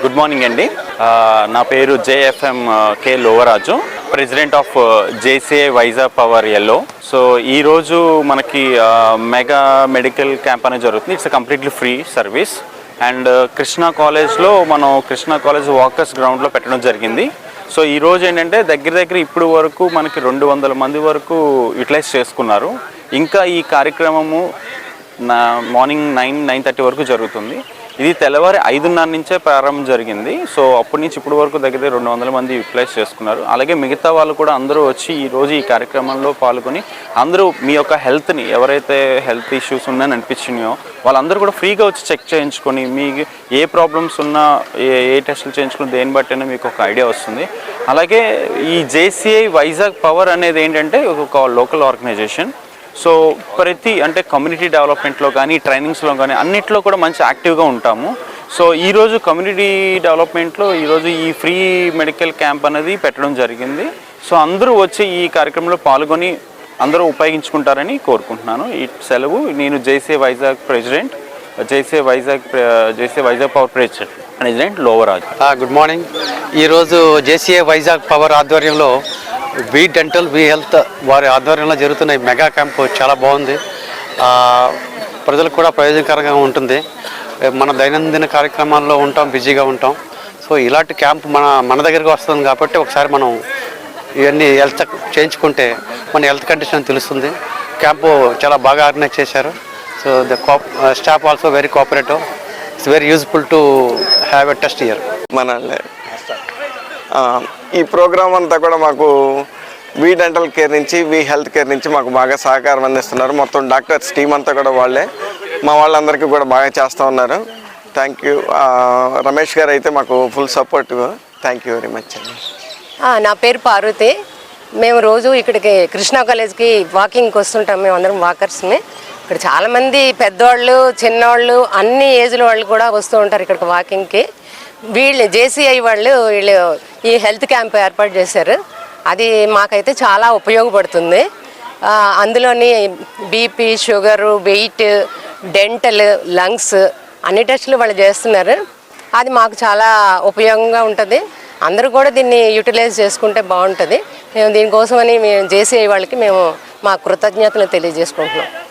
Good morning అండి. నా పేరు JFM K Lovaraju, president of JCA Vizag power yellow. So ఈరోజు మనకి మెగా మెడికల్ క్యాంప్ అనేది జరుగుతుంది. It's completely free service. And Krishna కాలేజ్లో మనం కృష్ణా కాలేజ్ వాకర్స్ గ్రౌండ్లో పెట్టడం జరిగింది. సో ఈరోజు ఏంటంటే దగ్గర ఇప్పుడు వరకు మనకి 200 మంది వరకు యూటిలైజ్ చేసుకున్నారు. ఇంకా ఈ కార్యక్రమము మార్నింగ్ 9:30 వరకు జరుగుతుంది. ఇది తెల్లవారి 5:30 నుంచే ప్రారంభం జరిగింది. సో అప్పటి నుంచి ఇప్పటి వరకు దగ్గర 200 మంది యూటిలైజ్ చేసుకున్నారు. అలాగే మిగతా వాళ్ళు కూడా అందరూ వచ్చి ఈరోజు ఈ కార్యక్రమంలో పాల్గొని అందరూ మీ యొక్క హెల్త్ని, ఎవరైతే హెల్త్ ఇష్యూస్ ఉన్నాయని అనిపించినాయో వాళ్ళందరూ కూడా ఫ్రీగా వచ్చి చెక్ చేయించుకొని మీకు ఏ ప్రాబ్లమ్స్ ఉన్నా ఏ టెస్టులు చేయించుకుని దేన్ని బట్టి మీకు ఒక ఐడియా వస్తుంది. అలాగే ఈ జేసీఐ వైజాగ్ పవర్ అనేది ఏంటంటే ఒక లోకల్ ఆర్గనైజేషన్. సో ప్రతి అంటే కమ్యూనిటీ డెవలప్మెంట్లో కానీ ట్రైనింగ్స్లో కానీ అన్నిట్లో కూడా మంచి యాక్టివ్గా ఉంటాము. సో ఈరోజు కమ్యూనిటీ డెవలప్మెంట్లో ఈరోజు ఈ ఫ్రీ మెడికల్ క్యాంప్ అనేది పెట్టడం జరిగింది. సో అందరూ వచ్చి ఈ కార్యక్రమంలో పాల్గొని అందరూ ఉపయోగించుకుంటారని కోరుకుంటున్నాను. ఈ సెలవు. నేను JCA Vizag president, JCA Vizag power president Lovaraju. Good morning. ఈరోజు జేసీఏ వైజాగ్ పవర్ ఆధ్వర్యంలో వి డెంటల్ వి హెల్త్ వారి ఆధ్వర్యంలో జరుగుతున్న ఈ మెగా క్యాంప్ చాలా బాగుంది. ప్రజలకు కూడా ప్రయోజనకరంగా ఉంటుంది. మన దైనందిన కార్యక్రమాల్లో ఉంటాం, బిజీగా ఉంటాం. సో ఇలాంటి క్యాంప్ మన దగ్గరికి వస్తుంది కాబట్టి ఒకసారి మనం ఇవన్నీ హెల్త్ చేయించుకుంటే మన హెల్త్ కండిషన్ తెలుస్తుంది. క్యాంపు చాలా బాగా ఆర్గనైజ్ చేశారు. So the staff also very cooperative. It's very useful to have a test year. మనల్ని ఈ ప్రోగ్రాం అంతా కూడా మాకు వి డెంటల్ కేర్ నుంచి, వి హెల్త్ కేర్ నుంచి మాకు బాగా సహకారం అందిస్తున్నారు. మొత్తం డాక్టర్స్ టీం అంతా కూడా వాళ్ళే, మా వాళ్ళందరికీ కూడా బాగా చేస్తూ ఉన్నారు. Thank you. రమేష్ గారు అయితే మాకు full support. Thank you very much అండి. నా పేరు పార్వతి. మేము రోజు ఇక్కడికి కృష్ణా కాలేజ్కి వాకింగ్కి వస్తుంటాం. మేము అందరం వాకర్స్ని. ఇక్కడ చాలామంది పెద్దవాళ్ళు, చిన్నవాళ్ళు, అన్ని ఏజ్ల వాళ్ళు కూడా వస్తూ ఉంటారు ఇక్కడికి వాకింగ్కి. వీళ్ళు జేసీఐ వీళ్ళు ఈ హెల్త్ క్యాంప్ ఏర్పాటు చేశారు. అది మాకైతే చాలా ఉపయోగపడుతుంది. అందులోని BP, sugar, weight, dental, lungs అన్ని టెస్టులు వాళ్ళు చేస్తున్నారు. అది మాకు చాలా ఉపయోగంగా ఉంటుంది. అందరూ కూడా దీన్ని యూటిలైజ్ చేసుకుంటే బాగుంటుంది. మేము దీనికోసమని మేము జేసీఐ వాళ్ళకి మా కృతజ్ఞతలు తెలియజేసుకుంటున్నాం.